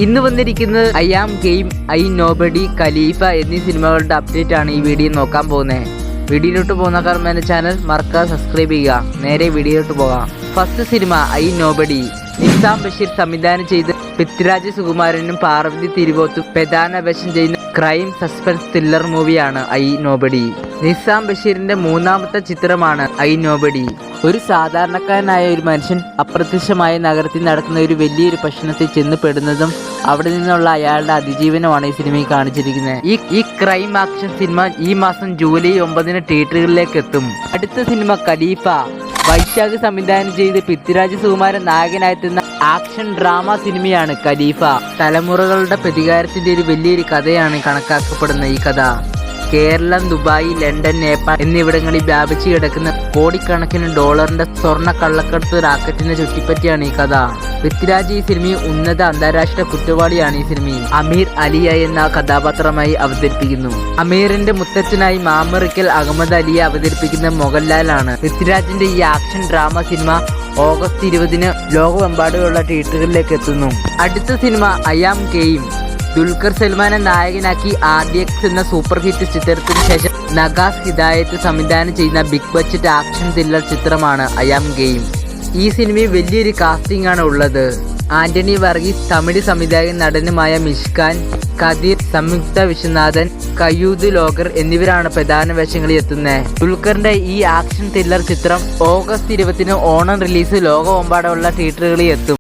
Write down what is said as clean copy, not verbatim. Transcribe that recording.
ഇന്ന് വന്നിരിക്കുന്നത് I am game, I nobody, Khalifa എന്നീ സിനിമകളുടെ അപ്ഡേറ്റ് ആണ് ഈ വീഡിയോ നോക്കാൻ പോകുന്നത്. വീഡിയോയിലോട്ട് പോകുന്ന എന്റെ ചാനൽ മറക്കാതെ സബ്സ്ക്രൈബ് ചെയ്യുക. നേരെ വീഡിയോയിലോട്ട് പോകാം. First cinema I nobody. Nizam Basheer സംവിധാനം ചെയ്ത് പൃഥ്വിരാജ് സുകുമാരനും പാർവതി തിരുവോത്തും പ്രധാന വേഷം ചെയ്യുന്ന ക്രൈം സസ്പെൻസ് ത്രില്ലർ മൂവിയാണ് ഐ നോബഡി. നിസാം ബഷീറിന്റെ മൂന്നാമത്തെ ചിത്രമാണ് ഐ നോബഡി. ഒരു സാധാരണക്കാരനായ ഒരു മനുഷ്യൻ അപ്രത്യക്ഷമായ നഗരത്തിൽ നടക്കുന്ന ഒരു വലിയൊരു പ്രശ്നത്തിൽ ചെന്ന് പെടുന്നതും അവിടെ നിന്നുള്ള അയാളുടെ അതിജീവനമാണ് ഈ സിനിമയിൽ കാണിച്ചിരിക്കുന്നത്. ഈ ക്രൈം ആക്ഷൻ സിനിമ ഈ മാസം ജൂലൈ 9 തിയേറ്ററുകളിലേക്ക് എത്തും. അടുത്ത സിനിമ ഖലീഫ. വൈശാഖ് സംവിധാനം ചെയ്ത് പൃഥ്വിരാജ് സുകുമാരൻ നായകനായെത്തുന്ന ആക്ഷൻ ഡ്രാമ സിനിമയാണ് ഖലീഫ. തലമുറകളുടെ പ്രതികാരത്തിന്റെ ഒരു വലിയൊരു കഥയാണ് കണക്കാക്കപ്പെടുന്ന ഈ കഥ. കേരളം, ദുബായ്, ലണ്ടൻ, നേപ്പാൾ എന്നിവിടങ്ങളിൽ വ്യാപിച്ചു കിടക്കുന്ന കോടിക്കണക്കിന് ഡോളറിന്റെ സ്വർണ്ണ കള്ളക്കടത്ത് റാക്കറ്റിനെ ചുറ്റിപ്പറ്റിയാണ് ഈ കഥ. പൃഥ്വിരാജ് ഈ സിനിമയിൽ ഉന്നത അന്താരാഷ്ട്ര കുറ്റവാളിയാണ് ഈ സിനിമയിൽ അമീർ അലിയ എന്ന കഥാപാത്രമായി അവതരിപ്പിക്കുന്നു. അമീറിന്റെ മുത്തച്ഛനായി മാമറിക്കൽ അഹമ്മദ് അലിയെ അവതരിപ്പിക്കുന്ന മോഹൻലാലാണ്. പൃഥ്വിരാജിന്റെ ഈ ആക്ഷൻ ഡ്രാമ സിനിമ ഓഗസ്റ്റ് 20 ലോകമെമ്പാടുമുള്ള തിയേറ്ററുകളിലേക്ക് എത്തുന്നു. അടുത്ത സിനിമ ഐ ആം ഗെയിം. ദുൽഖർ സൽമാനെ നായകനാക്കി RDX എന്ന സൂപ്പർ ഹിറ്റ് ചിത്രത്തിന് ശേഷം നഗാസ് ഹിദായത്ത് സംവിധാനം ചെയ്യുന്ന ബിഗ് ബഡ്ജറ്റ് ആക്ഷൻ ത്രില്ലർ ചിത്രമാണ് ഐ ആം ഗെയിം. ഈ സിനിമയിൽ വലിയൊരു കാസ്റ്റിംഗ് ആണ് ഉള്ളത്. ആന്റണി വർഗീസ്, തമിഴ് സംവിധായകൻ നടനുമായ മിഷ്കാൻ, കദീർ, സംയുക്ത വിശ്വനാഥൻ, കയൂദ് ലോഗർ എന്നിവരാണ് പ്രധാന വേഷങ്ങളിൽ എത്തുന്നത്. ദുൽഖറിന്റെ ഈ ആക്ഷൻ ത്രില്ലർ ചിത്രം ഓഗസ്റ്റ് 20 ഓണം റിലീസ് ലോകമെമ്പാടുമുള്ള തിയേറ്ററുകളിൽ എത്തും.